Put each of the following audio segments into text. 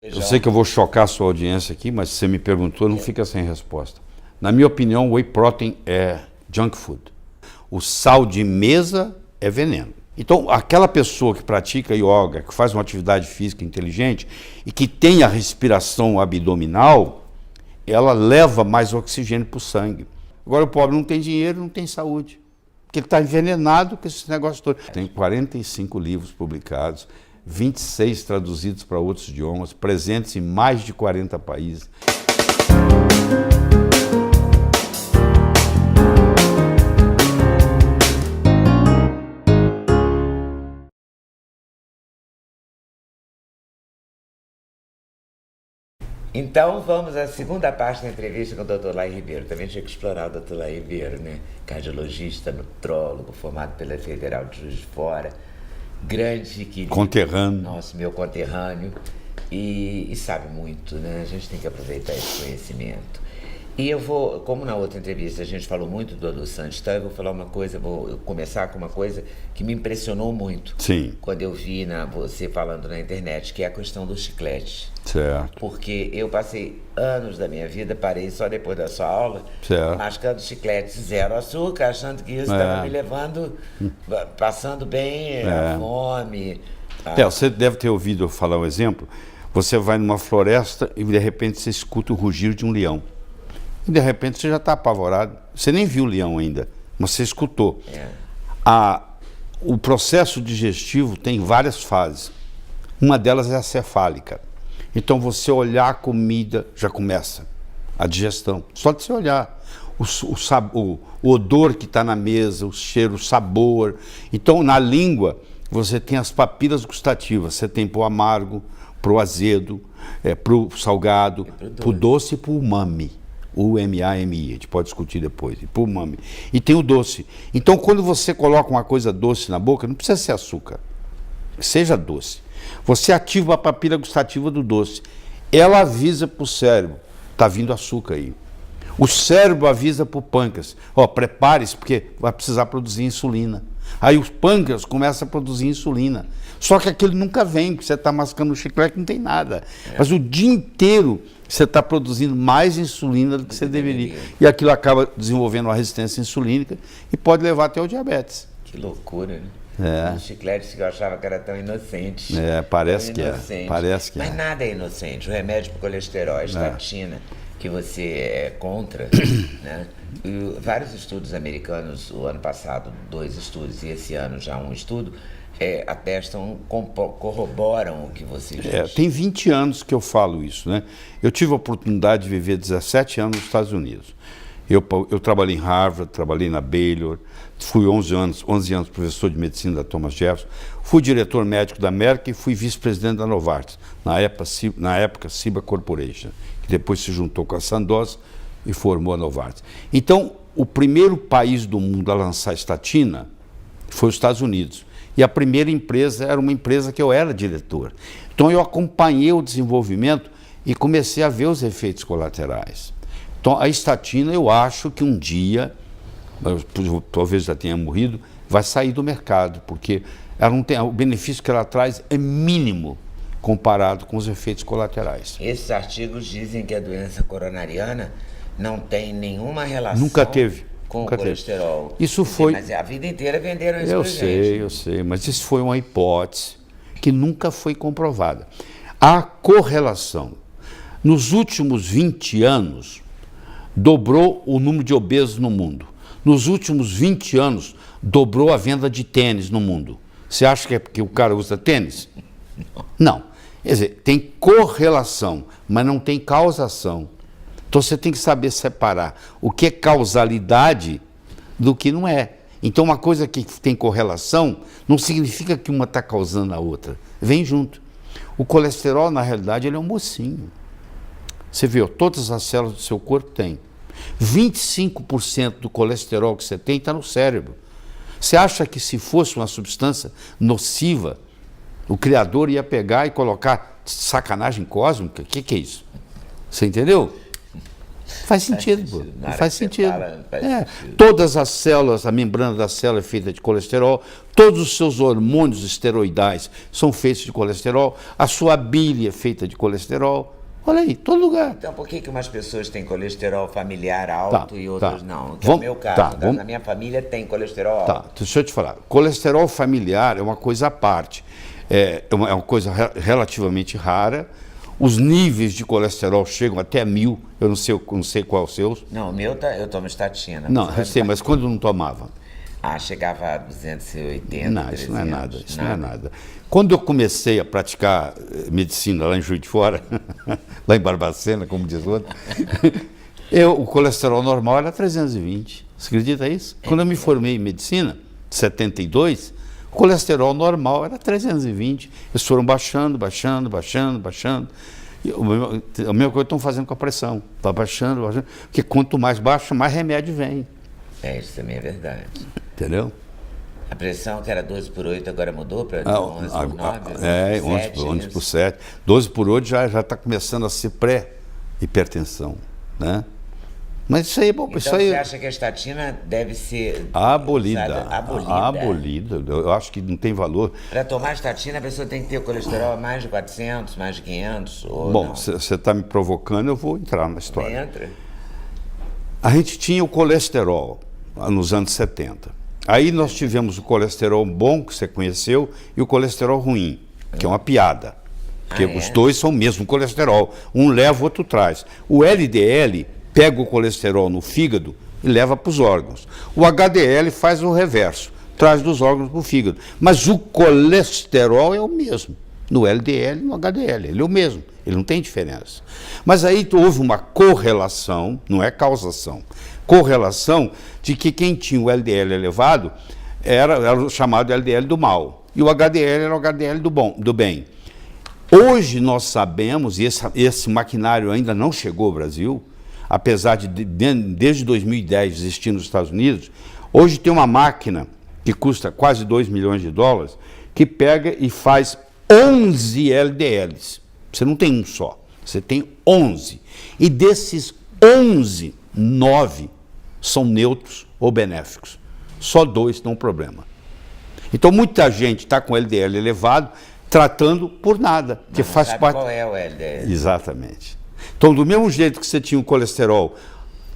Eu sei que eu vou chocar a sua audiência aqui, mas se você me perguntou, não fica sem resposta. Na minha opinião, whey protein é junk food. O sal de mesa é veneno. Então, aquela pessoa que pratica yoga, que faz uma atividade física inteligente e que tem a respiração abdominal, ela leva mais oxigênio para o sangue. Agora, o pobre não tem dinheiro, não tem saúde, porque ele está envenenado com esse negócio todo. Tem 45 livros publicados, 26 traduzidos para outros idiomas, presentes em mais de 40 países. Então vamos à segunda parte da entrevista com o Dr. Lai Ribeiro. Também tinha que explorar o Dr. Lai Ribeiro, né? Cardiologista, nutrólogo, formado pela Federal de Juiz de Fora, grande querido. Conterrâneo. Nosso, meu conterrâneo. E sabe muito, né? A gente tem que aproveitar esse conhecimento. E eu vou, como na outra entrevista a gente falou muito do Adu Santos, então eu vou falar uma coisa, vou começar com uma coisa que me impressionou muito. Sim. Quando eu vi você falando na internet, que é a questão do chiclete. Certo. Porque eu passei anos da minha vida, parei só depois da sua aula, certo, mascando chiclete zero açúcar, achando que isso estava me levando, passando bem a fome. Você deve ter ouvido eu falar um exemplo. Você vai numa floresta e de repente você escuta o rugir de um leão. E de repente você já está apavorado. Você nem viu o leão ainda, mas você escutou. O processo digestivo tem várias fases. Uma delas é a cefálica. Então você olhar a comida já começa a digestão. Só de você olhar o odor que está na mesa, o cheiro, o sabor. Então na língua você tem as papilas gustativas. Você tem para o amargo, para o azedo, para o salgado, para o doce e para o umami. U-M-A-M-I, a gente pode discutir depois, e pro umami. E tem o doce. Então, quando você coloca uma coisa doce na boca, não precisa ser açúcar, seja doce. Você ativa a papila gustativa do doce. Ela avisa para o cérebro, está vindo açúcar aí. O cérebro avisa para o pâncreas, prepare-se, porque vai precisar produzir insulina. Aí o pâncreas começa a produzir insulina. Só que aquilo nunca vem, porque você está mascando o chiclete, não tem nada. Mas o dia inteiro você está produzindo mais insulina do que você deveria. E aquilo acaba desenvolvendo uma resistência insulínica e pode levar até o diabetes. Que loucura, né? Os chicletes que eu achava que era tão inocentes. Parece que é. Mas nada é inocente. O remédio para o colesterol, a estatina, que você é contra, né? E vários estudos americanos, o ano passado, 2 estudos, e esse ano já um estudo, atestam, corroboram o que você diz. Tem 20 anos que eu falo isso, né? Eu tive a oportunidade de viver 17 anos nos Estados Unidos. Eu trabalhei em Harvard, trabalhei na Baylor, fui 11 anos professor de medicina da Thomas Jefferson, fui diretor médico da Merck e fui vice-presidente da Novartis, na época Ciba Corporation, que depois se juntou com a Sandoz e formou a Novartis. Então, o primeiro país do mundo a lançar estatina foi os Estados Unidos. E a primeira empresa era uma empresa que eu era diretor. Então eu acompanhei o desenvolvimento e comecei a ver os efeitos colaterais. Então a estatina, eu acho que um dia, talvez já tenha morrido, vai sair do mercado, porque ela não tem, o benefício que ela traz é mínimo comparado com os efeitos colaterais. Esses artigos dizem que a doença coronariana não tem nenhuma relação... Nunca teve. Com o colesterol. Isso foi... Mas a vida inteira venderam isso pra gente. Eu sei, mas isso foi uma hipótese que nunca foi comprovada. A correlação. Nos últimos 20 anos, dobrou o número de obesos no mundo. Nos últimos 20 anos, dobrou a venda de tênis no mundo. Você acha que é porque o cara usa tênis? Não. Quer dizer, tem correlação, mas não tem causação. Então você tem que saber separar o que é causalidade do que não é. Então uma coisa que tem correlação não significa que uma está causando a outra. Vem junto. O colesterol, na realidade, ele é um mocinho. Você vê, todas as células do seu corpo têm. 25% do colesterol que você tem está no cérebro. Você acha que se fosse uma substância nociva, o Criador ia pegar e colocar sacanagem cósmica? O que é isso? Você entendeu? Faz sentido, pô. Na hora Faz que você sentido. fala, faz sentido. Todas as células, a membrana da célula é feita de colesterol, todos os seus hormônios esteroidais são feitos de colesterol, a sua bile é feita de colesterol. Olha aí, todo lugar. Então, por que umas pessoas têm colesterol familiar alto e outras não? Que é Vamos- o meu caso. tá, No caso, vamos- na minha família tem colesterol alto. Tá, deixa eu te falar. Colesterol familiar é uma coisa à parte. É uma coisa relativamente rara. Os níveis de colesterol chegam até 1000. Eu não sei qual é o seu. Não, o meu eu tomo estatina. Não, eu sei, mas quando não tomava? Chegava a 280, Não, isso não é 300, nada. Isso não é nada. Quando eu comecei a praticar medicina lá em Juiz de Fora, lá em Barbacena, como diz o outro, o colesterol normal era 320. Você acredita isso? Quando eu me formei em medicina, em 72, o colesterol normal era 320. Eles foram baixando. E a mesma coisa estão fazendo com a pressão. Está baixando. Porque quanto mais baixa, mais remédio vem. Isso também é verdade. Entendeu? A pressão, que era 12 por 8, agora mudou para 11 por 9? 11 por 7. 12 por 8 já está começando a ser pré-hipertensão, né? Mas isso aí é bom. Então Isso aí você acha que a estatina deve ser abolida. usada- Abolida. Eu acho que não tem valor. Para tomar estatina, a pessoa tem que ter o colesterol mais de 400, mais de 500, ou Bom, não? você está me provocando, eu vou entrar na história. Entra. A gente tinha o colesterol nos anos 70. Aí nós tivemos o colesterol bom, que você conheceu, e o colesterol ruim, que é uma piada. Porque os dois são o mesmo colesterol. Um leva, o outro traz. O LDL pega o colesterol no fígado e leva para os órgãos. O HDL faz o reverso, traz dos órgãos para o fígado. Mas o colesterol é o mesmo. No LDL e no HDL, ele é o mesmo. Ele não tem diferença. Mas aí houve uma correlação, não é causação, correlação de que quem tinha o LDL elevado era o chamado LDL do mal. E o HDL era o HDL do bem. Hoje nós sabemos, e esse maquinário ainda não chegou ao Brasil, apesar de desde 2010 existir nos Estados Unidos, hoje tem uma máquina que custa quase 2 milhões de dólares, que pega e faz 11 LDLs. Você não tem um só, você tem 11. E desses 11, 9 são neutros ou benéficos. Só 2 dão problema. Então muita gente está com LDL elevado, tratando por nada, que Mas não faz sabe parte. qual é o LDL. Exatamente. Então, do mesmo jeito que você tinha o colesterol,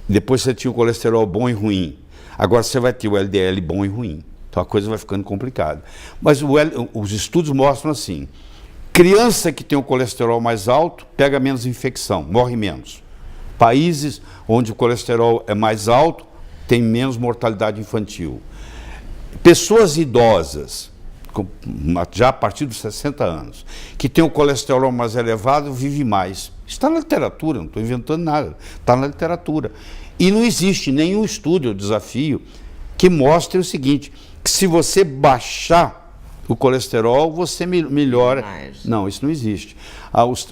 depois você tinha o colesterol bom e ruim, agora você vai ter o LDL bom e ruim. Então a coisa vai ficando complicada. Mas os estudos mostram assim: criança que tem o colesterol mais alto pega menos infecção, morre menos. Países onde o colesterol é mais alto tem menos mortalidade infantil. Pessoas idosas, já a partir dos 60 anos, que tem o colesterol mais elevado, vive mais. Está na literatura, não estou inventando nada, está na literatura. E não existe nenhum estudo, eu desafio, que mostre o seguinte, que se você baixar o colesterol, você melhora. Não, isso não existe.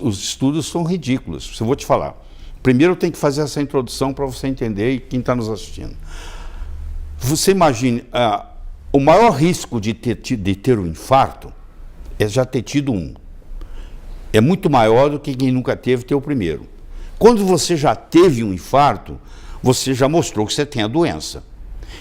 Os estudos são ridículos, eu vou te falar. Primeiro eu tenho que fazer essa introdução para você entender e quem está nos assistindo. Você imagine, o maior risco de ter um infarto é já ter tido um. É muito maior do que quem nunca teve ter o primeiro. Quando você já teve um infarto, você já mostrou que você tem a doença.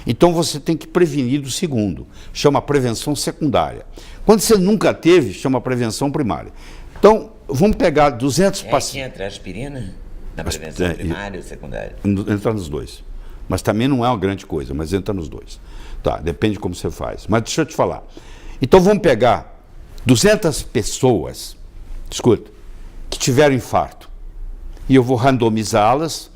Então você tem que prevenir do segundo. Chama prevenção secundária. Quando você nunca teve, chama prevenção primária. Então, vamos pegar 200 pacientes. Que entra a aspirina na prevenção primária ou secundária? Entra nos dois. Mas também não é uma grande coisa, mas entra nos dois. Tá, depende de como você faz. Mas deixa eu te falar. Então vamos pegar 200 pessoas, escuta, que tiveram infarto. E eu vou randomizá-las,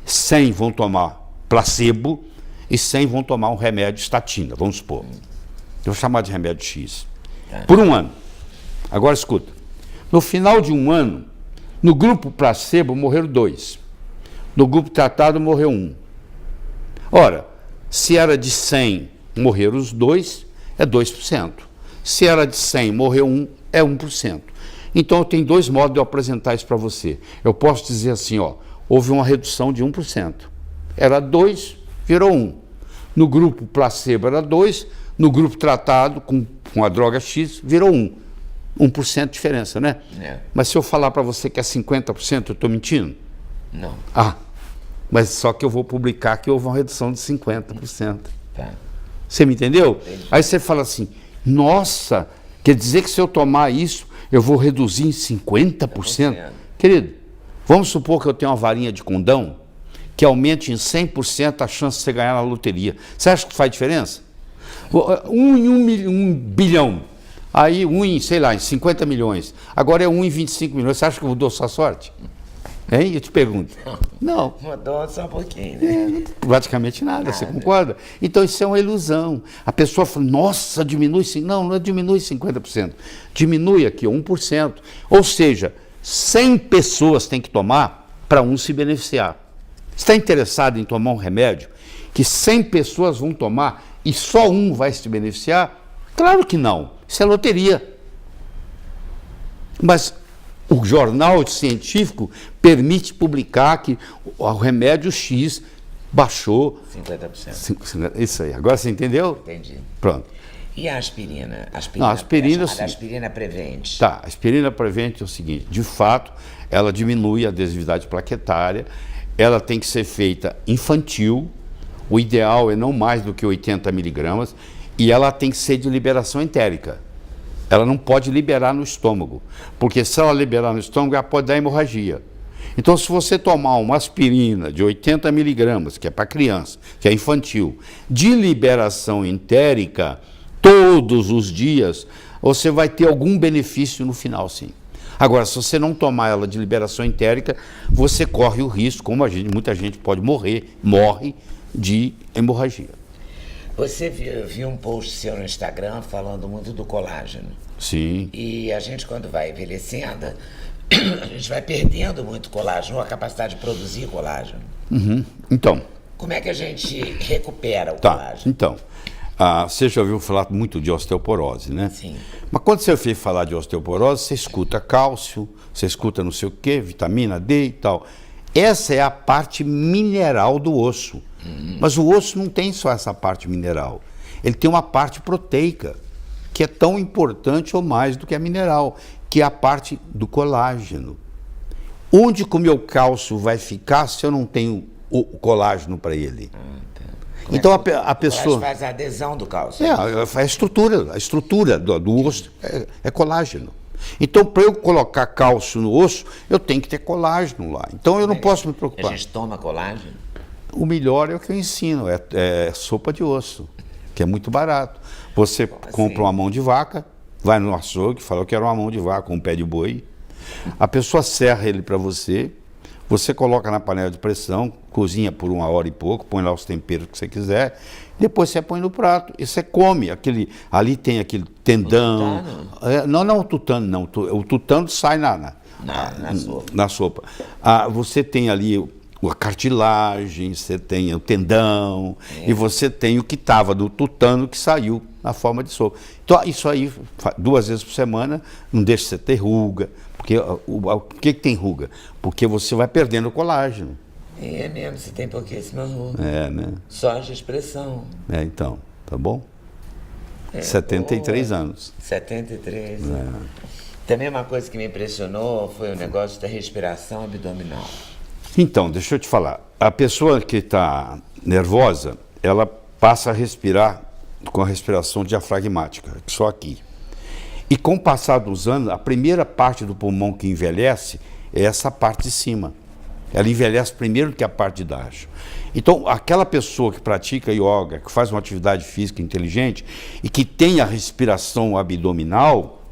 100 vão tomar placebo e 100 vão tomar um remédio estatina, vamos supor. Eu vou chamar de remédio X. Por um ano. Agora escuta. No final de um ano, no grupo placebo morreram 2. No grupo tratado morreu 1. Ora, se era de 100, morreram os 2, é 2%. Se era de 100, morreu 1, é 1%. Então, eu tenho 2 modos de eu apresentar isso para você. Eu posso dizer assim, ó, houve uma redução de 1%. Era 2, virou 1. No grupo placebo era 2, no grupo tratado com a droga X, virou 1. 1% de diferença, né? É. Mas se eu falar para você que é 50%, eu estou mentindo? Não. Mas só que eu vou publicar que houve uma redução de 50%. Tá. Você me entendeu? Entendi. Aí você fala assim, nossa, quer dizer que se eu tomar isso, eu vou reduzir em 50%? Querido, vamos supor que eu tenho uma varinha de condão que aumente em 100% a chance de você ganhar na loteria. Você acha que faz diferença? Um bilhão. Aí sei lá, em 50 milhões. Agora é 1 em 25 milhões. Você acha que mudou sua sorte? Hein? Eu te pergunto. Não. Mudou só um pouquinho, né? Praticamente nada, você concorda? Então isso é uma ilusão. A pessoa fala, nossa, diminui. Não diminui 50%. Diminui aqui 1%. Ou seja, 100 pessoas têm que tomar para um se beneficiar. Você está interessado em tomar um remédio que 100 pessoas vão tomar e só um vai se beneficiar? Claro que não. Isso é loteria. Mas o jornal científico permite publicar que o remédio X baixou 50%. Isso aí. Agora você entendeu? Entendi. Pronto. E a aspirina? Não, a aspirina, a aspirina prevente. Tá, a aspirina prevente é o seguinte, de fato, ela diminui a adesividade plaquetária, ela tem que ser feita infantil, o ideal é não mais do que 80 miligramas, e ela tem que ser de liberação entérica. Ela não pode liberar no estômago, porque se ela liberar no estômago, ela pode dar hemorragia. Então, se você tomar uma aspirina de 80 miligramas, que é para criança, que é infantil, de liberação entérica, todos os dias, você vai ter algum benefício no final, sim. Agora, se você não tomar ela de liberação entérica, você corre o risco, como muita gente morre de hemorragia. Você viu um post seu no Instagram falando muito do colágeno. Sim. E a gente, quando vai envelhecendo, a gente vai perdendo muito colágeno, ou a capacidade de produzir colágeno. Uhum. Então. Como é que a gente recupera o Tá, colágeno? então. Você já ouviu falar muito de osteoporose, né? Sim. Mas quando você ouve falar de osteoporose, você escuta cálcio, você escuta não sei o quê, vitamina D e tal. Essa é a parte mineral do osso. Mas o osso não tem só essa parte mineral. Ele tem uma parte proteica, que é tão importante ou mais do que a mineral, que é a parte do colágeno. Onde que o meu cálcio vai ficar se eu não tenho o colágeno para ele? Então a pessoa faz a adesão do cálcio. a estrutura do osso é colágeno. Então, para eu colocar cálcio no osso, eu tenho que ter colágeno lá. Então, eu não posso me preocupar. A gente toma colágeno? O melhor é o que eu ensino, é sopa de osso, que é muito barato. Você compra uma mão de vaca, vai no açougue, fala, eu quero uma mão de vaca, um pé de boi. A pessoa serra ele para você, você coloca na panela de pressão, cozinha por 1 hora e pouco, põe lá os temperos que você quiser, depois você põe no prato e você come. Ali tem aquele tendão. Não o tutano, não. O tutano sai na sopa. Na sopa. Você tem ali a cartilagem, você tem o tendão, e você tem o que estava do tutano que saiu na forma de sopa. Então, isso aí, 2 vezes por semana, não deixa você ter ruga. Porque por que tem ruga? Porque você vai perdendo o colágeno. É mesmo, você tem pouquíssima ruga. Né? Só de expressão. Então, tá bom? 73 anos. 73. Também uma coisa que me impressionou foi o negócio da respiração abdominal. Então, deixa eu te falar. A pessoa que está nervosa, ela passa a respirar com a respiração diafragmática, só aqui. E com o passar dos anos, a primeira parte do pulmão que envelhece é essa parte de cima. Ela envelhece primeiro que a parte de baixo. Então, aquela pessoa que pratica yoga, que faz uma atividade física inteligente e que tem a respiração abdominal,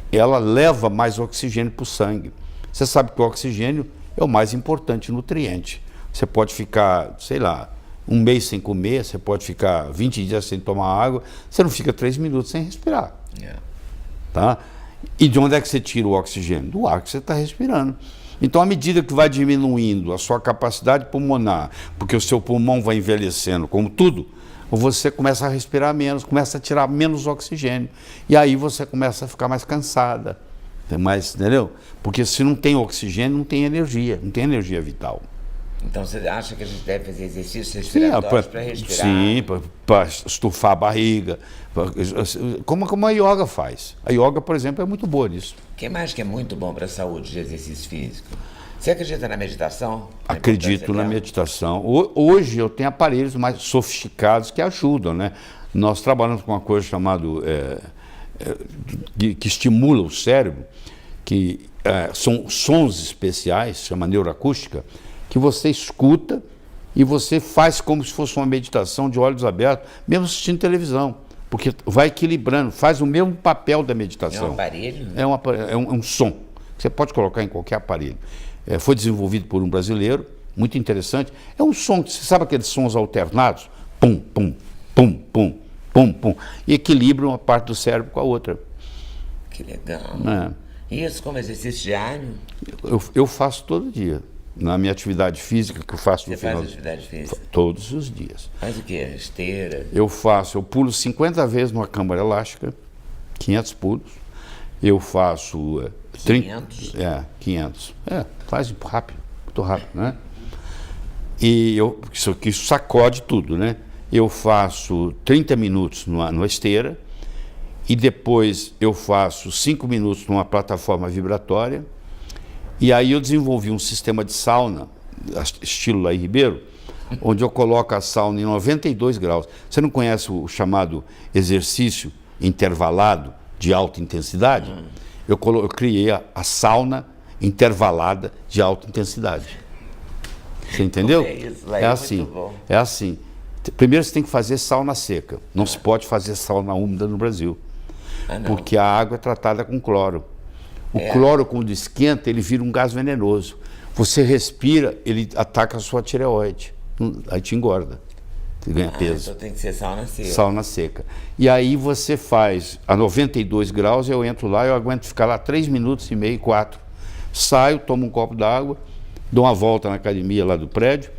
ela leva mais oxigênio para o sangue. Você sabe que o oxigênio é o mais importante nutriente. Você pode ficar, sei lá, 1 mês sem comer, você pode ficar 20 dias sem tomar água, você não fica 3 minutos sem respirar. Tá? E de onde é que você tira o oxigênio? Do ar que você está respirando. Então, à medida que vai diminuindo a sua capacidade pulmonar, porque o seu pulmão vai envelhecendo, como tudo, você começa a respirar menos, começa a tirar menos oxigênio. E aí você começa a ficar mais cansada. Entendeu? Porque se não tem oxigênio, não tem energia vital. Então você acha que a gente deve fazer exercícios respiratórios para respirar? Sim, para estufar a barriga, como a yoga faz. A yoga, por exemplo, é muito boa nisso. O que mais que é muito bom para a saúde de exercício físico? Você acredita na meditação? Acredito na meditação. Hoje eu tenho aparelhos mais sofisticados que ajudam, né? Nós trabalhamos com uma coisa chamada que estimula o cérebro, que são sons especiais, chama neuroacústica, que você escuta e você faz como se fosse uma meditação de olhos abertos, mesmo assistindo televisão, porque vai equilibrando, faz o mesmo papel da meditação. É um aparelho? É um som, que você pode colocar em qualquer aparelho. Foi desenvolvido por um brasileiro, muito interessante. É um som, você sabe aqueles sons alternados? Pum, pum, pum, pum, pum, pum. E equilibra uma parte do cérebro com a outra. Que legal. Isso como exercício diário? Eu faço todo dia. Na minha atividade física, que eu faço no final... Você faz atividade física? Todos os dias. Faz o quê? Esteira? Eu pulo 50 vezes numa câmara elástica, 500 pulos. Eu faço... 500? 500. Faz rápido, muito rápido, né? E isso sacode tudo, né? Eu faço 30 minutos numa esteira e depois eu faço 5 minutos numa plataforma vibratória. E aí eu desenvolvi um sistema de sauna, estilo Laí Ribeiro, onde eu coloco a sauna em 92 graus. Você não conhece o chamado exercício intervalado de alta intensidade? Eu criei a sauna intervalada de alta intensidade. Você entendeu? É isso, Laí, assim. muito bom. É assim. Primeiro você tem que fazer sauna seca. Não se pode fazer sauna úmida no Brasil. Porque a água é tratada com cloro. O cloro, quando esquenta, ele vira um gás venenoso. Você respira, ele ataca a sua tireoide. Aí te engorda. Você ganha peso. Então tem que ser sauna seca. Sauna seca. E aí você faz a 92 graus, eu entro lá, eu aguento ficar lá 3 minutos e meio, 4. Saio, tomo um copo d'água, dou uma volta na academia lá do prédio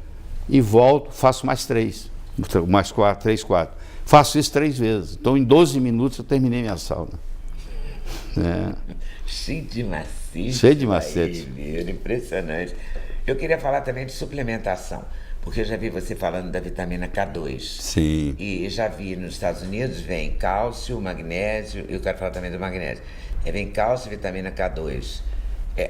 e volto, faço mais 3. Mais 4, 3, 4. Faço isso 3 vezes. Então em 12 minutos eu terminei minha sauna. Cheio de macete. Cheio de macete. Impressionante. Eu queria falar também de suplementação, porque eu já vi você falando da vitamina K2. Sim. E já vi nos Estados Unidos, vem cálcio, magnésio, eu quero falar também do magnésio. Vem cálcio e vitamina K2.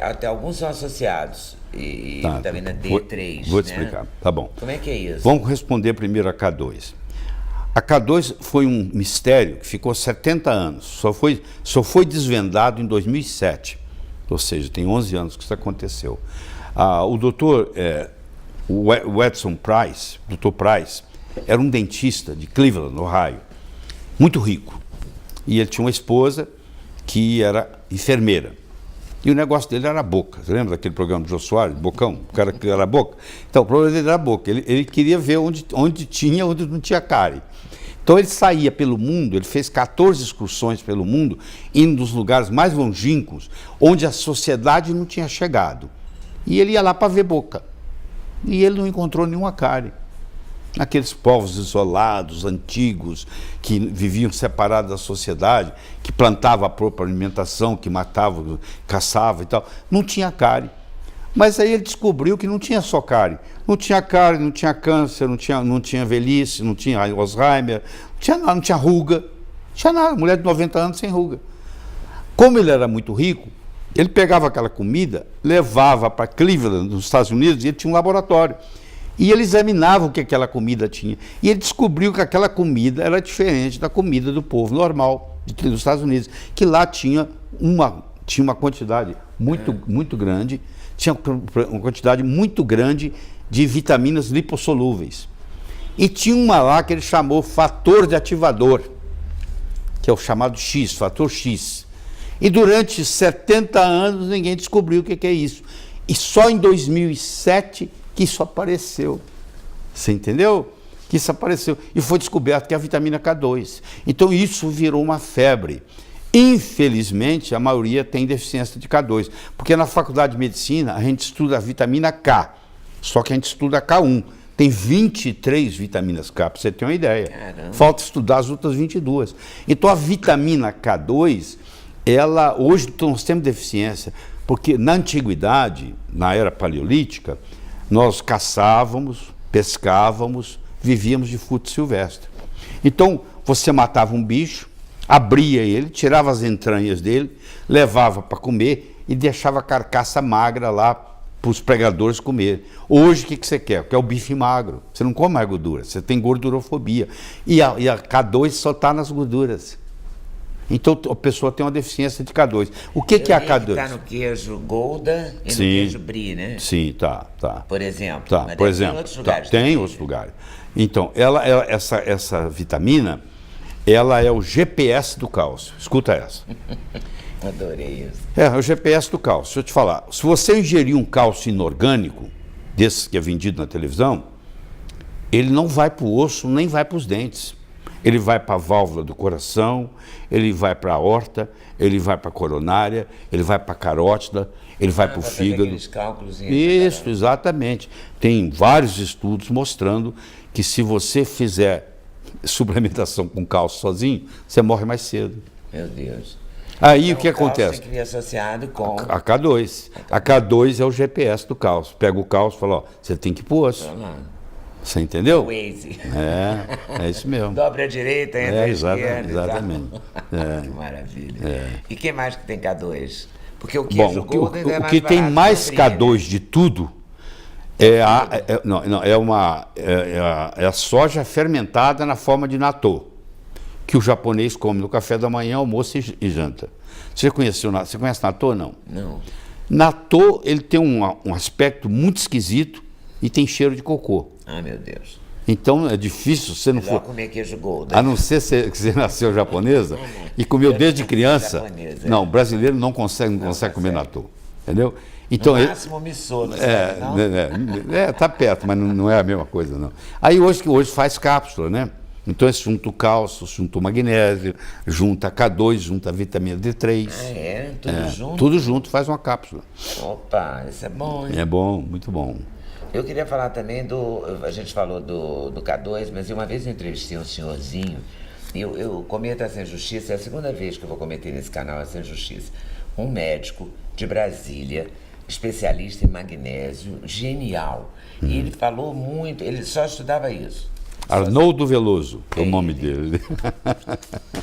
Até alguns são associados. E vitamina D3. Vou te explicar, tá bom. Como é que é isso? Vamos responder primeiro a K2. A K2 foi um mistério que ficou 70 anos, só foi desvendado em 2007, ou seja, tem 11 anos que isso aconteceu. O doutor o Edson Price, Dr. Price, era um dentista de Cleveland, Ohio, muito rico, e ele tinha uma esposa que era enfermeira. E o negócio dele era a boca. Você lembra daquele programa do Jô Soares, Bocão? O cara que era a boca? Então, o problema dele era a boca. Ele queria ver onde não tinha cárie. Então, ele saía pelo mundo, ele fez 14 excursões pelo mundo, indo nos lugares mais longínquos, onde a sociedade não tinha chegado. E ele ia lá para ver boca. E ele não encontrou nenhuma cárie. Aqueles povos isolados, antigos, que viviam separados da sociedade, que plantavam a própria alimentação, que matavam, caçavam e tal, não tinha cárie. Mas aí ele descobriu que não tinha só cárie. Não tinha cárie, não tinha câncer, não tinha velhice, não tinha Alzheimer, não tinha ruga, não tinha nada. Mulher de 90 anos sem ruga. Como ele era muito rico, ele pegava aquela comida, levava para Cleveland, nos Estados Unidos, e ele tinha um laboratório. E ele examinava o que aquela comida tinha. E ele descobriu que aquela comida era diferente da comida do povo normal dos Estados Unidos. Que lá tinha uma quantidade muito grande, tinha uma quantidade muito grande de vitaminas lipossolúveis. E tinha uma lá que ele chamou fator de ativador, que é o chamado X, fator X. E durante 70 anos ninguém descobriu o que é isso. E só em 2007... que isso apareceu. Você entendeu? Que isso apareceu. E foi descoberto que é a vitamina K2. Então isso virou uma febre. Infelizmente, a maioria tem deficiência de K2. Porque na faculdade de medicina a gente estuda a vitamina K. Só que a gente estuda a K1. Tem 23 vitaminas K, para você ter uma ideia. Caramba. Falta estudar as outras 22. Então a vitamina K2, hoje nós temos deficiência. Porque na antiguidade, na era paleolítica, Nós caçávamos, pescávamos, vivíamos de fruto silvestre. Então, você matava um bicho, abria ele, tirava as entranhas dele, levava para comer e deixava a carcaça magra lá para os pregadores comerem. Hoje, o que você quer? Quer o bife magro. Você não come mais gordura, você tem gordurofobia. E a K2 só está nas gorduras. Então, a pessoa tem uma deficiência de K2. O que é a K2? Está no queijo Gouda e no Sim. queijo Brie, né? Sim, tá. Por exemplo. Tá, mas por tem exemplo. outros lugares Tem também, outros né? lugares. Então, essa vitamina, ela é o GPS do cálcio. Escuta essa. Adorei isso. É o GPS do cálcio. Deixa eu te falar. Se você ingerir um cálcio inorgânico, desse que é vendido na televisão, ele não vai para o osso, nem vai para os dentes. Ele vai para a válvula do coração, ele vai para a aorta, ele vai para a coronária, ele vai para a carótida, ele vai para o fígado. Aqueles cálculos. Isso, exatamente. Tem vários estudos mostrando que se você fizer suplementação com cálcio sozinho, você morre mais cedo. Meu Deus. Aí Então, o que o cálcio acontece? tem que vir associado com... A K2. A K2 é o GPS do cálcio. Pega o cálcio e fala, ó, você tem que ir pro osso. Vamos lá. Você entendeu? Waze. É isso mesmo. Dobra a direita, entra a esquerda. Exatamente. Que maravilha. E que mais que tem K2? Porque o Bom, queijo Gouda ainda é o mais que tem barato mais que a Brie, K2 de tudo é a soja fermentada na forma de natô, que o japonês come no café da manhã, almoço e janta. Você conhece natô, não? Não. Natô, ele tem um aspecto muito esquisito e tem cheiro de cocô. Ah, meu Deus. Então é difícil você não Melhor for. comer queijo Gouda. A não ser que você nasceu japonesa e comeu desde criança. Japonesa. Não, brasileiro não consegue comer natô. Entendeu? Então, No máximo missô, não sabe, não? tá perto, mas não é a mesma coisa, não. Aí hoje faz cápsula, né? Então, você junta o cálcio, junta o magnésio, junta a K2, junta a vitamina D3. Ah, é? Tudo junto? Tudo junto, faz uma cápsula. Opa, isso é bom, hein? É bom, muito bom. Eu queria falar também a gente falou do K2, mas uma vez eu entrevistei um senhorzinho, e eu cometo essa injustiça, é a segunda vez que eu vou cometer nesse canal essa injustiça. Um médico de Brasília, especialista em magnésio, genial. E ele falou muito, ele só estudava isso. Arnoldo Veloso é o nome dele.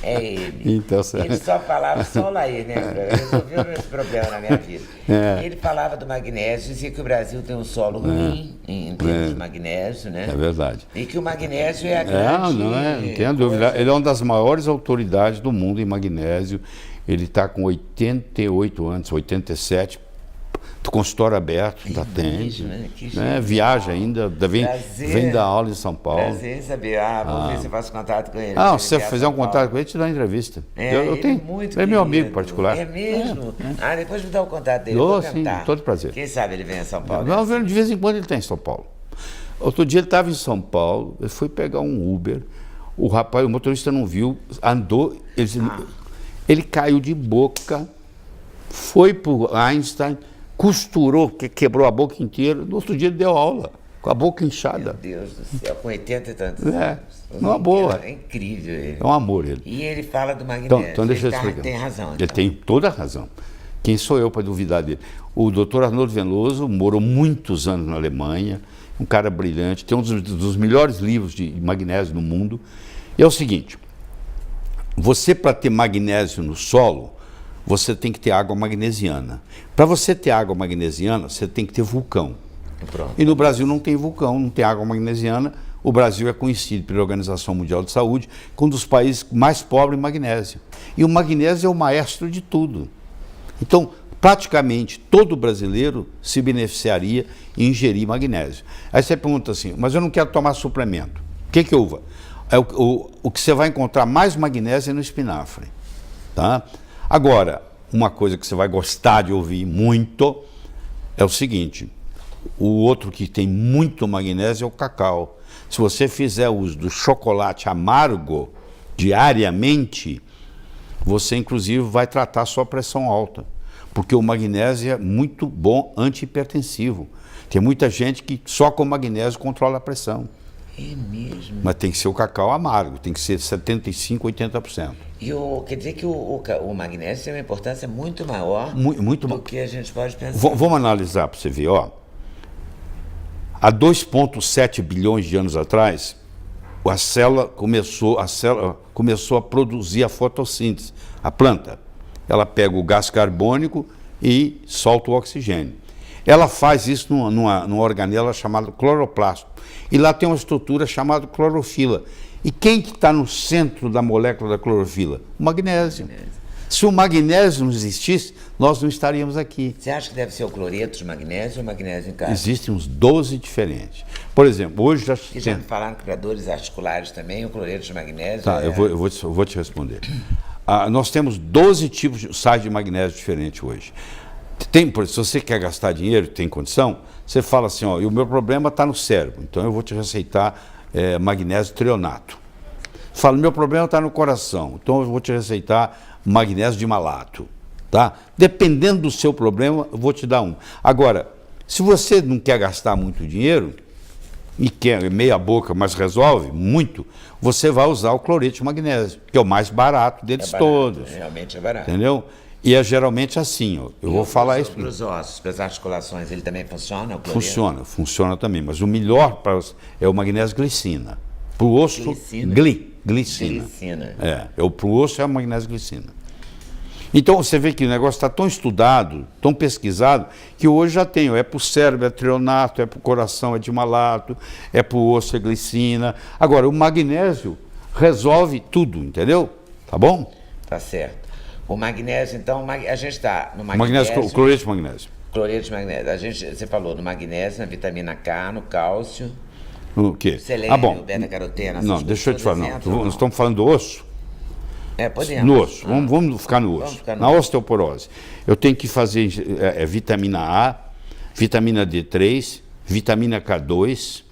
É ele. Então, ele só falava, só o Laís, né? Resolveu esse problema na minha vida. Ele falava do magnésio, dizia que o Brasil tem um solo ruim em termos de magnésio, né? É verdade. E que o magnésio é a grande... Não tenha dúvida. Ele é uma das maiores autoridades do mundo em magnésio. Ele está com 88 anos, 87, consultório aberto, ainda atende. Né? Viaja ainda, vem dar aula em São Paulo. Prazer em saber. Vou ver se eu faço contato com ele. Se você fizer um contato com ele, te dá uma entrevista. Eu tenho. Muito é meu amigo particular. É mesmo? Depois me dá o contato dele. Sim, todo prazer. Quem sabe ele vem a São Paulo. Não, de vez em quando ele está em São Paulo. Outro dia ele estava em São Paulo, ele foi pegar um Uber, o motorista não viu, andou, ele caiu de boca, foi para o Einstein, costurou, quebrou a boca inteira, no outro dia ele deu aula, com a boca inchada. Meu Deus do céu, com 80 e tantos anos. Uma boa. É incrível ele. É um amor ele. E ele fala do magnésio. Então deixa eu explicar. Tem razão. Ele tem toda a razão. Quem sou eu para duvidar dele? O doutor Arnoldo Veloso morou muitos anos na Alemanha, um cara brilhante, tem um dos melhores livros de magnésio no mundo. E é o seguinte, você para ter magnésio no solo, você tem que ter água magnesiana. Para você ter água magnesiana, você tem que ter vulcão. Pronto. E no Brasil não tem vulcão, não tem água magnesiana. O Brasil é conhecido pela Organização Mundial de Saúde como um dos países mais pobres em magnésio. E o magnésio é o maestro de tudo. Então, praticamente todo brasileiro se beneficiaria em ingerir magnésio. Aí você pergunta assim, mas eu não quero tomar suplemento. O que eu uso? O que você vai encontrar mais magnésio é no espinafre. Tá? Agora, uma coisa que você vai gostar de ouvir muito é o seguinte, o outro que tem muito magnésio é o cacau. Se você fizer uso do chocolate amargo diariamente, você inclusive vai tratar a sua pressão alta, porque o magnésio é muito bom antihipertensivo. Tem muita gente que só com magnésio controla a pressão. É mesmo? Mas tem que ser o cacau amargo, tem que ser 75%, 80%. Quer dizer que o magnésio tem uma importância muito maior muito do que a gente pode pensar. Vamos analisar para você ver, ó. Há 2,7 bilhões de anos atrás, a célula começou a produzir a fotossíntese, a planta. Ela pega o gás carbônico e solta o oxigênio. Ela faz isso numa organela chamada cloroplasto. E lá tem uma estrutura chamada clorofila. E quem que está no centro da molécula da clorofila? O magnésio. Se o magnésio não existisse, nós não estaríamos aqui. Você acha que deve ser o cloreto de magnésio ou magnésio em casa? Existem uns 12 diferentes. Por exemplo, hoje já... Que já me falaram que para dores articulares também, o cloreto de magnésio Tá, eu vou te responder. Nós temos 12 tipos de sais de magnésio diferentes hoje. Se você quer gastar dinheiro, tem condição, você fala assim, ó, e o meu problema está no cérebro, então eu vou te receitar magnésio treonato. Fala, meu problema está no coração, então eu vou te receitar magnésio de malato, tá? Dependendo do seu problema, eu vou te dar um. Agora, se você não quer gastar muito dinheiro, e quer meia boca, mas resolve muito, você vai usar o cloreto de magnésio, que é o mais barato deles todos. Realmente é barato. Entendeu? E é geralmente assim, ó, eu vou falar isso. Para os ossos, para as articulações, ele também funciona, o cloreto? Funciona também, mas o melhor é o magnésio glicina. Para o osso, glicina. Para o osso é o magnésio glicina. Então você vê que o negócio está tão estudado, tão pesquisado, que hoje já tem, é para o cérebro é treonato, é para o coração é de malato, é para o osso é glicina. Agora, o magnésio resolve tudo, entendeu? Tá bom? Tá certo. O magnésio, então, a gente está no magnésio... O cloreto de magnésio. Cloreto de magnésio. Você falou no magnésio, na vitamina K, no cálcio... O quê? Selênio, beta-caroteno... Não, deixa eu te falar, nós estamos falando do osso? Podemos. No osso, vamos ficar no osso. Na osteoporose, eu tenho que fazer vitamina A, vitamina D3, vitamina K2,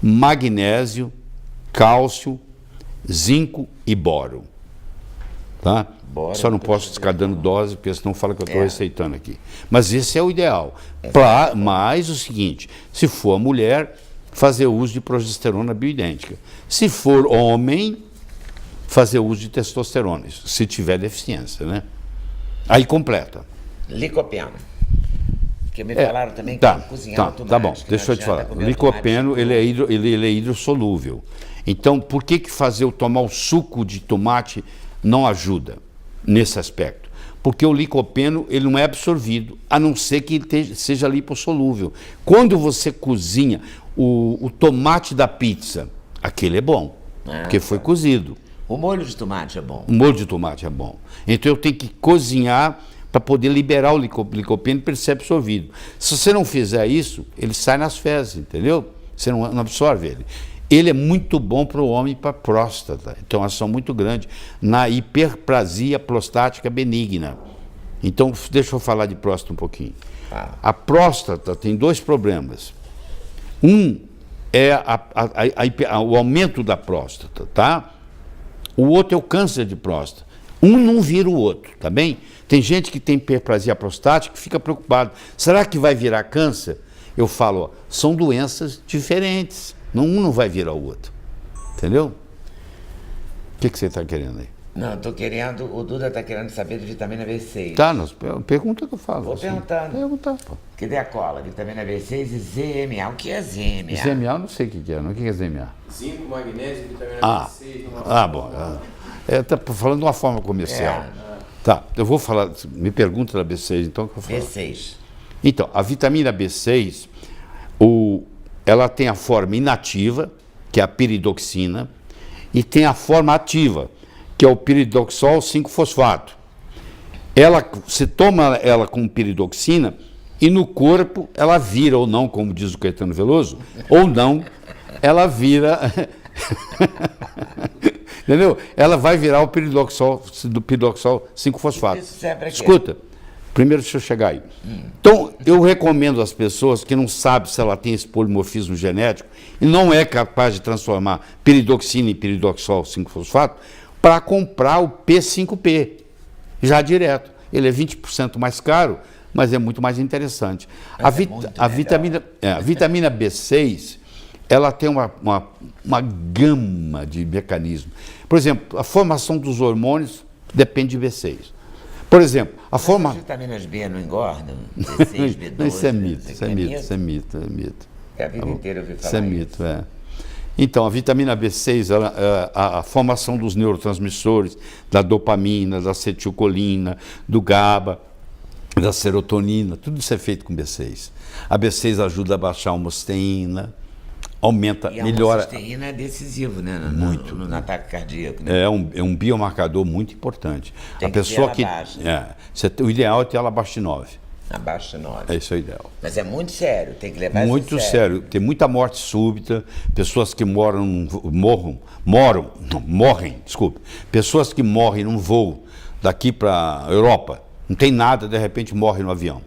magnésio, cálcio, zinco e boro. Tá? Só não posso ficar dando dose, porque senão fala que eu estou receitando aqui. Mas esse é o ideal. Mas o seguinte, se for mulher, fazer uso de progesterona bioidêntica. Se for homem, fazer uso de testosterona, se tiver deficiência, né? Aí completa. Licopeno. Porque me falaram também que cozinhar o tomate. Tá bom, deixa eu te falar. O licopeno, ele é hidrossolúvel. Então, por que tomar o suco de tomate não ajuda nesse aspecto? Porque o licopeno, ele não é absorvido, a não ser que ele seja lipossolúvel. Quando você cozinha o tomate da pizza, aquele é bom, porque foi cozido. O molho de tomate é bom. O molho de tomate é bom. Então eu tenho que cozinhar para poder liberar o licopeno para ele ser absorvido. Se você não fizer isso, ele sai nas fezes, entendeu? Você não absorve ele. Ele é muito bom para o homem e para a próstata. Então, ação muito grande na hiperplasia prostática benigna. Então, deixa eu falar de próstata um pouquinho. A próstata tem dois problemas. Um é o aumento da próstata, tá? O outro é o câncer de próstata. Um não vira o outro, tá bem? Tem gente que tem hiperplasia prostática que fica preocupado. Será que vai virar câncer? Eu falo, ó, são doenças diferentes. Um não vai virar o outro. Entendeu? O que você está querendo aí? Não, estou querendo, o Duda está querendo saber de vitamina B6. Tá, pergunta que eu falo. Vou perguntando. Perguntar, pô. Cadê a cola? Vitamina B6 e ZMA. O que é ZMA? ZMA eu não sei o que é. O que é ZMA? Zinco, magnésio, vitamina B6. Bom. Está falando de uma forma comercial. Tá, eu vou falar, me pergunta da B6, então que eu vou falar. B6. Então, a vitamina B6, ela tem a forma inativa, que é a piridoxina, e tem a forma ativa, que é o piridoxol 5-fosfato. Você toma ela com piridoxina e no corpo ela vira ou não, como diz o Caetano Veloso, ou não, ela vira... Entendeu? Ela vai virar o piridoxol 5-fosfato. Isso serve pra quê? Escuta, primeiro deixa eu chegar aí. Então, eu recomendo às pessoas que não sabem se ela tem esse polimorfismo genético e não é capaz de transformar piridoxina em piridoxol 5-fosfato, para comprar o P5P, já direto. Ele é 20% mais caro, mas é muito mais interessante. A vitamina B6, ela tem uma gama de mecanismos. Por exemplo, a formação dos hormônios depende de B6. Por exemplo, As vitaminas B não engordam? B6, B12? Isso é mito. A vida inteira eu ouvi falar Isso é mito, é. Então, a vitamina B6, a formação dos neurotransmissores, da dopamina, da acetilcolina, do GABA, da serotonina, tudo isso é feito com B6. A B6 ajuda a baixar a homosteína, aumenta, E melhora. A homosteína é decisivo, né? Muito. No ataque cardíaco, né? É um biomarcador muito importante. Tem a que pessoa ter que ela baixa. o ideal é ter ela abaixo de 9. Abaixo de 9. Isso é o ideal. Mas é muito sério, tem que levar Muito isso sério. Tem muita morte súbita, pessoas que pessoas que morrem num voo daqui para a Europa, não tem nada, de repente morre no avião.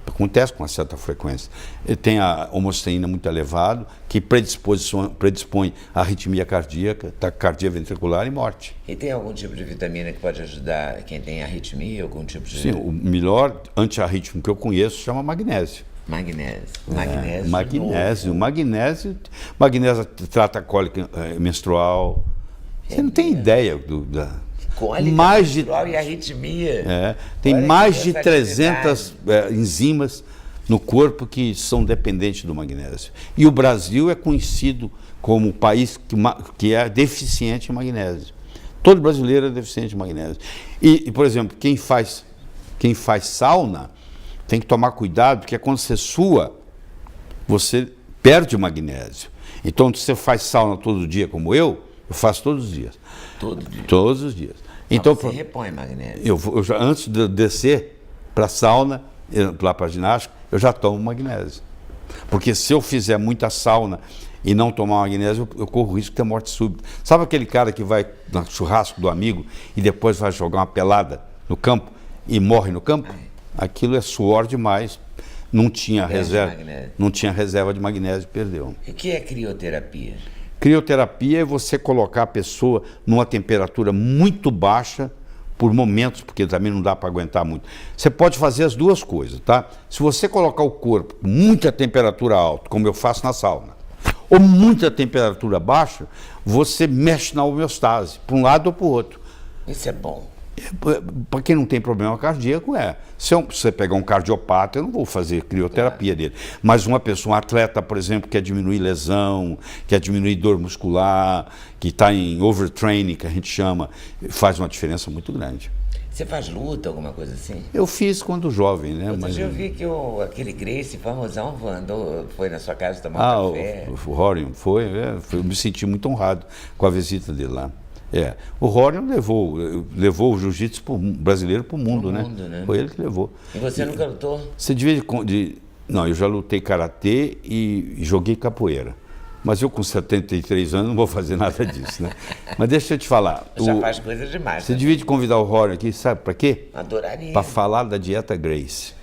Acontece com uma certa frequência. Ele tem a homosteína muito elevada, que predispõe à arritmia cardíaca, taquicardia ventricular e morte. E tem algum tipo de vitamina que pode ajudar quem tem arritmia, algum tipo de... Sim, o melhor antiarrítmico que eu conheço chama magnésio. Magnésio. Magnésio trata a cólica menstrual. Você não tem ideia Cólica menstrual e arritmia. Tem Olha mais que de 300 enzimas no corpo que são dependentes do magnésio. E o Brasil é conhecido como o país que é deficiente em magnésio. Todo brasileiro é deficiente em magnésio. E por exemplo, quem faz sauna tem que tomar cuidado, porque quando você sua, você perde o magnésio. Então, se você faz sauna todo dia, como eu faço todos os dias. Todos os dias. Então, você repõe magnésio. Eu já, antes de descer para a sauna, lá para a ginástica, eu já tomo magnésio. Porque se eu fizer muita sauna e não tomar magnésio, eu corro o risco de ter morte súbita. Sabe aquele cara que vai no churrasco do amigo e depois vai jogar uma pelada no campo e morre no campo? Aquilo é suor demais. Não tinha reserva de magnésio, perdeu. E o que é crioterapia? Crioterapia é você colocar a pessoa numa temperatura muito baixa por momentos, porque também não dá para aguentar muito. Você pode fazer as duas coisas, tá? Se você colocar o corpo com muita temperatura alta, como eu faço na sauna, ou muita temperatura baixa, você mexe na homeostase, para um lado ou para o outro. Isso é bom. Para quem não tem problema cardíaco, se você pegar um cardiopata, eu não vou fazer crioterapia dele. Mas uma pessoa, um atleta, por exemplo, quer diminuir lesão, quer diminuir dor muscular, que está em overtraining, que a gente chama, faz uma diferença muito grande. Você faz luta, alguma coisa assim? Eu fiz quando jovem, né? Outro dia eu vi que aquele Gracie famosão foi na sua casa tomar um café. O Rorion eu me senti muito honrado com a visita dele lá. O Rorion levou o jiu-jitsu brasileiro para o mundo, né? Foi ele que levou. E você nunca lutou? Você devia Não, eu já lutei karatê e joguei capoeira. Mas eu com 73 anos não vou fazer nada disso, né? Mas deixa eu te falar. Já faz coisa demais. Você devia convidar o Rorion aqui, sabe para quê? Adoraria. Para falar da dieta Gracie.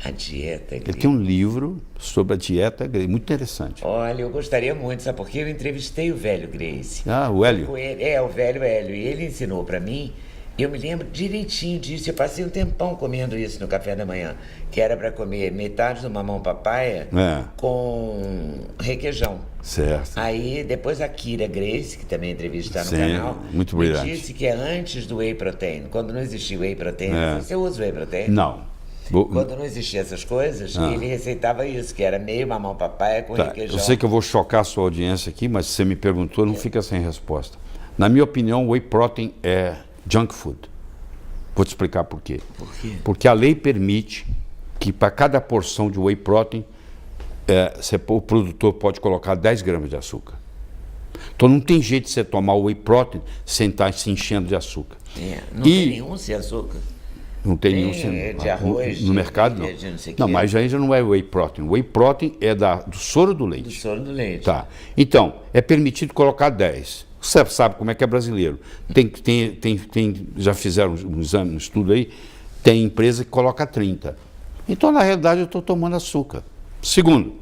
A dieta Gracie. Ele tem um livro sobre a dieta Gracie, muito interessante. Olha, eu gostaria muito, sabe por quê? Eu entrevistei o velho Gracie. O Hélio? O velho Hélio. E ele ensinou para mim, eu me lembro direitinho disso. Eu passei um tempão comendo isso no café da manhã, que era para comer metade do mamão papaya com requeijão. Certo. Aí, depois a Kira Gracie, que também entrevista no Sim, canal, muito me brilhante. disse que é antes do whey protein. Quando não existia whey protein, você usa whey protein? Não. Quando não existiam essas coisas, ele receitava isso, que era meio mamão papaya com requeijão. Eu sei que eu vou chocar a sua audiência aqui, mas se você me perguntou, não fica sem resposta. Na minha opinião, whey protein é junk food. Vou te explicar por quê. Por quê? Porque a lei permite que para cada porção de whey protein, o produtor pode colocar 10 gramas de açúcar. Então não tem jeito de você tomar o whey protein sem estar se enchendo de açúcar. Não tem nenhum sem açúcar. Não tem nenhum de arroz, no mercado não. De não sei Não, mas aí já não é whey protein. Whey protein é do soro do leite. Do soro do leite. Tá. Então, é permitido colocar 10. Você sabe como é que é brasileiro. Já fizeram um exame, um estudo aí, tem empresa que coloca 30. Então, na realidade, eu estou tomando açúcar. Segundo,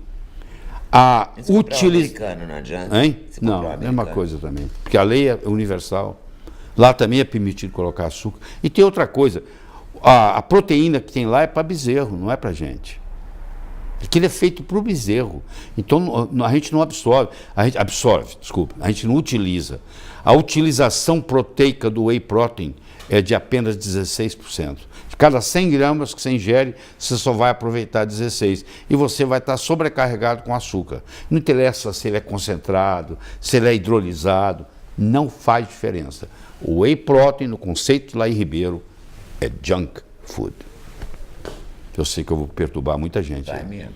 a americano, não adianta? Hein? Não, é a mesma coisa também. Porque a lei é universal. Lá também é permitido colocar açúcar. E tem outra coisa. A proteína que tem lá é para bezerro, não é para gente. Aquilo é feito para o bezerro. Então a gente não absorve. A gente não utiliza. A utilização proteica do whey protein é de apenas 16%. De cada 100 gramas que você ingere, você só vai aproveitar 16. E você vai estar sobrecarregado com açúcar. Não interessa se ele é concentrado, se ele é hidrolisado, não faz diferença. O whey protein, no conceito de Laí Ribeiro, é junk food. Eu sei que eu vou perturbar muita gente. Vai mesmo.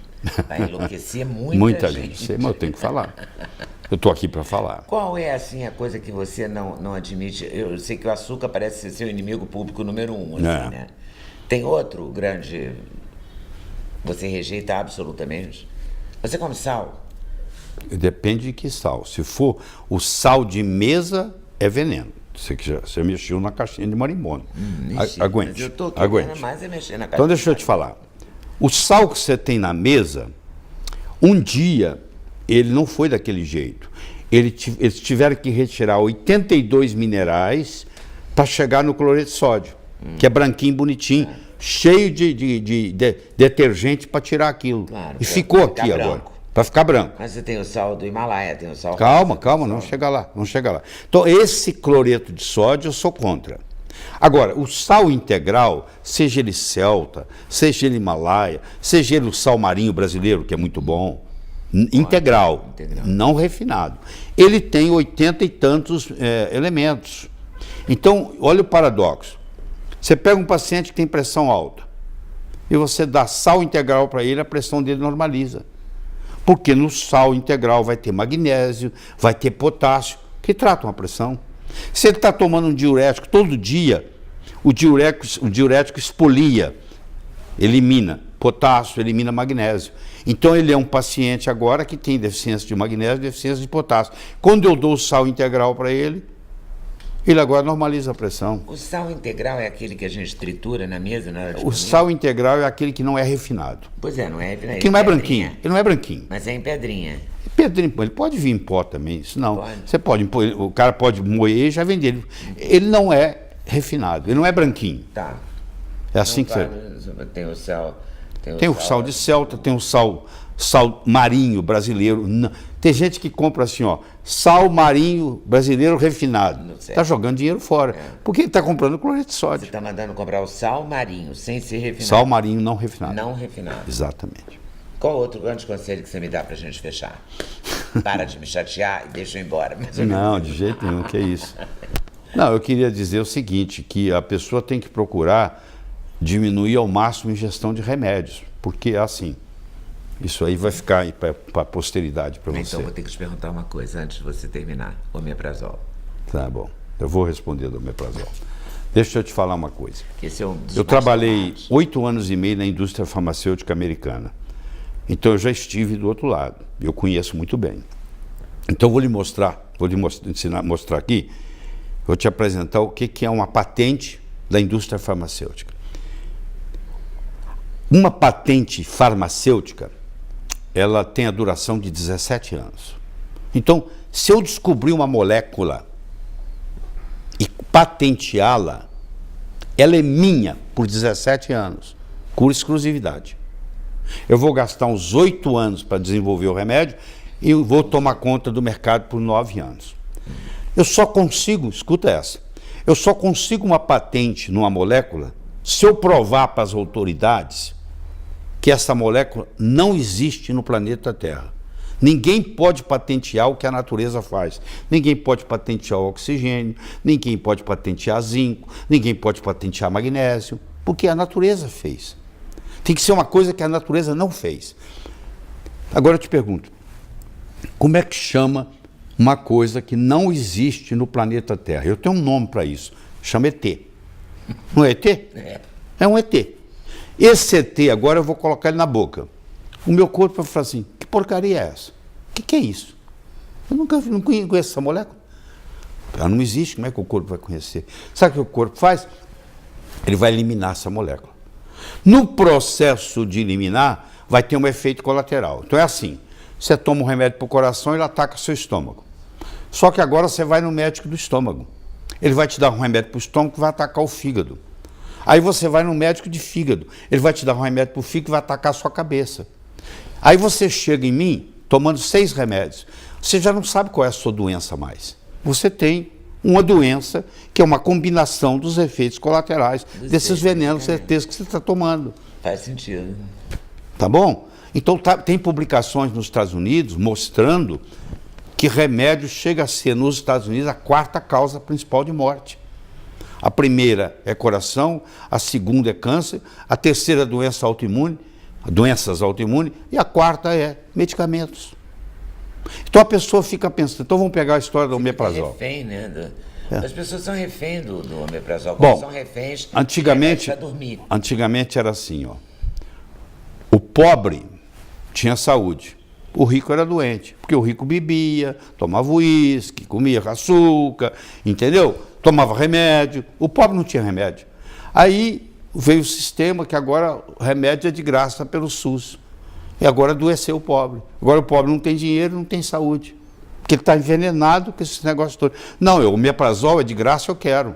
Vai enlouquecer muita gente. Mas eu tenho que falar. Eu estou aqui para falar. Qual é, assim, a coisa que você não admite? Eu sei que o açúcar parece ser seu inimigo público número 1, assim, né? Tem outro grande... Você rejeita absolutamente? Você come sal? Depende de que sal. Se for o sal de mesa, é veneno. Você mexeu na caixinha de marimbondo. Aguente. Mas eu estou aguente. mais é mexer na caixinha. Então deixa eu te falar. O sal que você tem na mesa, um dia, ele não foi daquele jeito. Eles tiveram que retirar 82 minerais para chegar no cloreto de sódio, que é branquinho, bonitinho, cheio de detergente para tirar aquilo. Claro, e ficou aqui agora. Para ficar branco. Mas você tem o sal do Himalaia, tem o sal... Calma, não chega lá, não chega lá. Então, esse cloreto de sódio eu sou contra. Agora, o sal integral, seja ele celta, seja ele Himalaia, seja ele o sal marinho brasileiro, que é muito bom, integral, não refinado. Ele tem 80 e tantos elementos. Então, olha o paradoxo. Você pega um paciente que tem pressão alta e você dá sal integral para ele, a pressão dele normaliza. Porque no sal integral vai ter magnésio, vai ter potássio, que tratam a pressão. Se ele está tomando um diurético todo dia, o diurético expolia, elimina potássio, elimina magnésio. Então ele é um paciente agora que tem deficiência de magnésio, deficiência de potássio. Quando eu dou o sal integral para ele agora normaliza a pressão. O sal integral é aquele que a gente tritura na mesa na hora de O comer? sal integral é aquele que não é refinado. Pois é, não é refinado. Que não é branquinho. Ele não é branquinho. Mas é em pedrinha. Pedrinho, ele pode vir em pó também, isso não. Pode. Você pode, o cara pode moer e já vender ele. Ele não é refinado, ele não é branquinho. Tá. É assim que você... Tem o sal... Tem o sal de celta, tem o sal marinho brasileiro. Tem gente que compra assim, ó, sal marinho brasileiro refinado. Está jogando dinheiro fora. Porque ele está comprando cloreto de sódio. Você está mandando comprar o sal marinho, sem ser refinado. Sal marinho não refinado. Não refinado. Exatamente. Qual outro grande conselho que você me dá para a gente fechar? Para de me chatear e deixa eu ir embora. Não, de jeito nenhum, que é isso. Não, eu queria dizer o seguinte, que a pessoa tem que procurar diminuir ao máximo a ingestão de remédios, porque é assim, isso aí vai ficar para a posteridade para você. Então vou ter que te perguntar uma coisa antes de você terminar, omeprazol. Tá bom, eu vou responder do omeprazol. Deixa eu te falar uma coisa. Esse é um dos eu trabalhei 8 anos e meio na indústria farmacêutica americana, então eu já estive do outro lado, eu conheço muito bem. Então vou lhe mostrar aqui, vou te apresentar o que é uma patente da indústria farmacêutica. Uma patente farmacêutica, ela tem a duração de 17 anos. Então, se eu descobrir uma molécula e patenteá-la, ela é minha por 17 anos, por exclusividade. Eu vou gastar uns 8 anos para desenvolver o remédio e eu vou tomar conta do mercado por 9 anos. Eu só consigo, escuta essa, eu só consigo uma patente numa molécula se eu provar para as autoridades que essa molécula não existe no planeta Terra. Ninguém pode patentear o que a natureza faz. Ninguém pode patentear o oxigênio, ninguém pode patentear zinco, ninguém pode patentear magnésio, porque a natureza fez. Tem que ser uma coisa que a natureza não fez. Agora eu te pergunto, como é que chama uma coisa que não existe no planeta Terra? Eu tenho um nome para isso, chama ET. Não é ET? É um ET. Esse ET, agora eu vou colocar ele na boca. O meu corpo vai falar assim, que porcaria é essa? O que é isso? Eu não conheço essa molécula. Ela não existe, como é que o corpo vai conhecer? Sabe o que o corpo faz? Ele vai eliminar essa molécula. No processo de eliminar, vai ter um efeito colateral. Então é assim, você toma um remédio para o coração e ele ataca seu estômago. Só que agora você vai no médico do estômago. Ele vai te dar um remédio para o estômago que vai atacar o fígado. Aí você vai no médico de fígado, ele vai te dar um remédio para o fígado que vai atacar a sua cabeça. Aí você chega em mim, tomando 6 remédios, você já não sabe qual é a sua doença mais. Você tem uma doença que é uma combinação dos efeitos colaterais desses venenos certeza que você está tomando. Faz sentido. Tá bom? Então tem publicações nos Estados Unidos mostrando que remédio chega a ser, nos Estados Unidos, a 4ª causa principal de morte. A primeira é coração, a segunda é câncer, a terceira doenças autoimunes, e a 4ª é medicamentos. Então a pessoa fica pensando, então vamos pegar a história do omeprazol. Refém, né? As pessoas são refém do omeprazol. Bom, são reféns, antigamente era assim, ó. O pobre tinha saúde, o rico era doente, porque o rico bebia, tomava uísque, comia açúcar, entendeu? Tomava remédio, o pobre não tinha remédio. Aí veio o sistema que agora o remédio é de graça pelo SUS. E agora adoeceu o pobre. Agora o pobre não tem dinheiro, não tem saúde. Porque ele está envenenado com esse negócio todo. Não, o omeprazol é de graça, eu quero.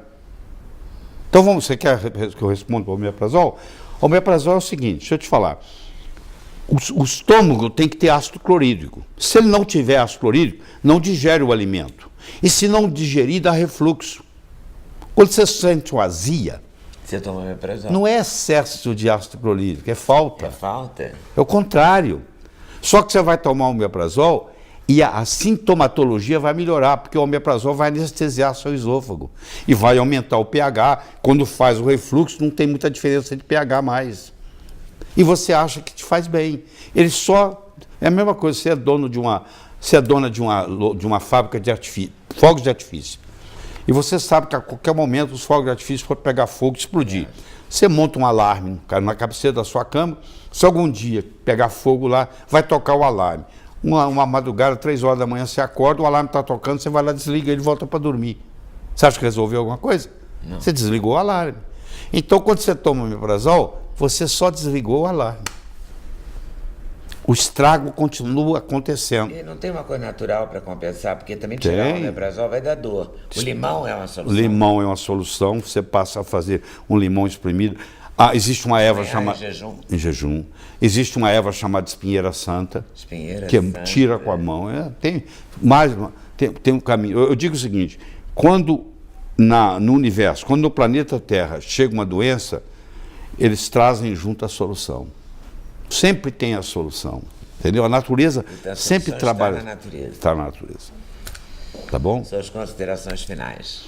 Então você quer que eu responda para o omeprazol? O omeprazol é o seguinte, deixa eu te falar. O estômago tem que ter ácido clorídrico. Se ele não tiver ácido clorídrico, não digere o alimento. E se não digerir, dá refluxo. Quando você sente uma azia, você toma omeprazol. Não é excesso de ácido clorídrico, é falta. É falta? É o contrário. Só que você vai tomar o omeprazol e a sintomatologia vai melhorar, porque o omeprazol vai anestesiar seu esôfago e vai aumentar o pH. Quando faz o refluxo, não tem muita diferença de pH mais. E você acha que te faz bem. Ele só... É a mesma coisa, você é dona de uma fábrica de artifício, fogos de artifício. E você sabe que a qualquer momento os fogos de artifício podem pegar fogo e explodir. Você monta um alarme na cabeceira da sua cama, se algum dia pegar fogo lá, vai tocar o alarme. Uma madrugada, 3 horas da manhã, você acorda, o alarme está tocando, você vai lá, desliga ele e volta para dormir. Você acha que resolveu alguma coisa? Não. Você desligou o alarme. Então, quando você toma o omeprazol, você só desligou o alarme. O estrago continua acontecendo. E não tem uma coisa natural para compensar, porque também tirar o omeprazol vai dar dor. O limão é uma solução. O limão é uma solução, você passa a fazer um limão espremido. Existe uma erva chamada... Em jejum. Existe uma erva chamada espinheira santa, tira com a mão. Tem um caminho. Eu digo o seguinte, quando no universo, quando no planeta Terra chega uma doença, eles trazem junto a solução. Sempre tem a solução, entendeu? A natureza sempre trabalha. Está na natureza. Tá bom? Suas considerações finais.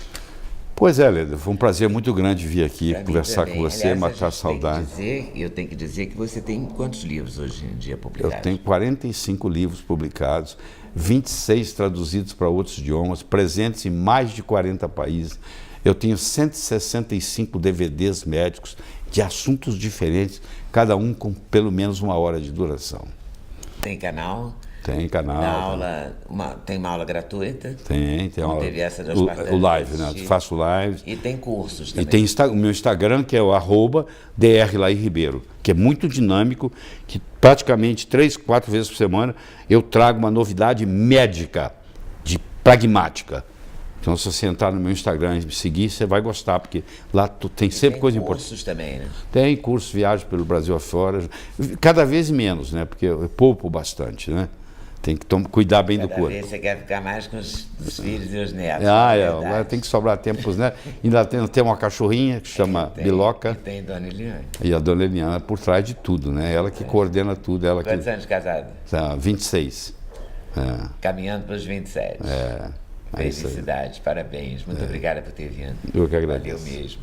Pois é, Leda, foi um prazer muito grande vir aqui conversar com você, aliás, matar a saudade. Eu tenho que dizer que você tem quantos livros hoje em dia publicados? Eu tenho 45 livros publicados, 26 traduzidos para outros idiomas, presentes em mais de 40 países. Eu tenho 165 DVDs médicos de assuntos diferentes, cada um com pelo menos 1 hora de duração. Tem canal? Tem canal. Tem uma aula gratuita? Tem aula. Teve essa das o live, né? Eu faço live. E tem cursos também. E tem o meu Instagram, que é o @drlairribeiro, que é muito dinâmico, que praticamente 3, 4 vezes por semana eu trago uma novidade médica, pragmática. Então, se você entrar no meu Instagram e me seguir, você vai gostar, porque lá tem sempre coisa importante. Tem cursos também, né? Tem cursos, viagem pelo Brasil afora, cada vez menos, né? Porque eu poupo bastante, né? Tem que cuidar bem do corpo. Cada vez você quer ficar mais com os filhos e os netos. Agora tem que sobrar tempo para os netos. Ainda tem uma cachorrinha que chama Biloca. E tem Dona Eliane. E a Dona Eliane por trás de tudo, né? Ela que coordena tudo. Quantos anos de casado? 26. Caminhando para os 27. Felicidade, parabéns. Muito obrigada por ter vindo. Eu que agradeço. Valeu mesmo.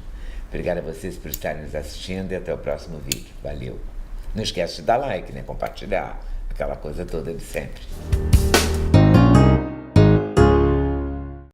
Obrigado a vocês por estarem nos assistindo e até o próximo vídeo. Valeu. Não esquece de dar like, né? Compartilhar. Aquela coisa toda de sempre.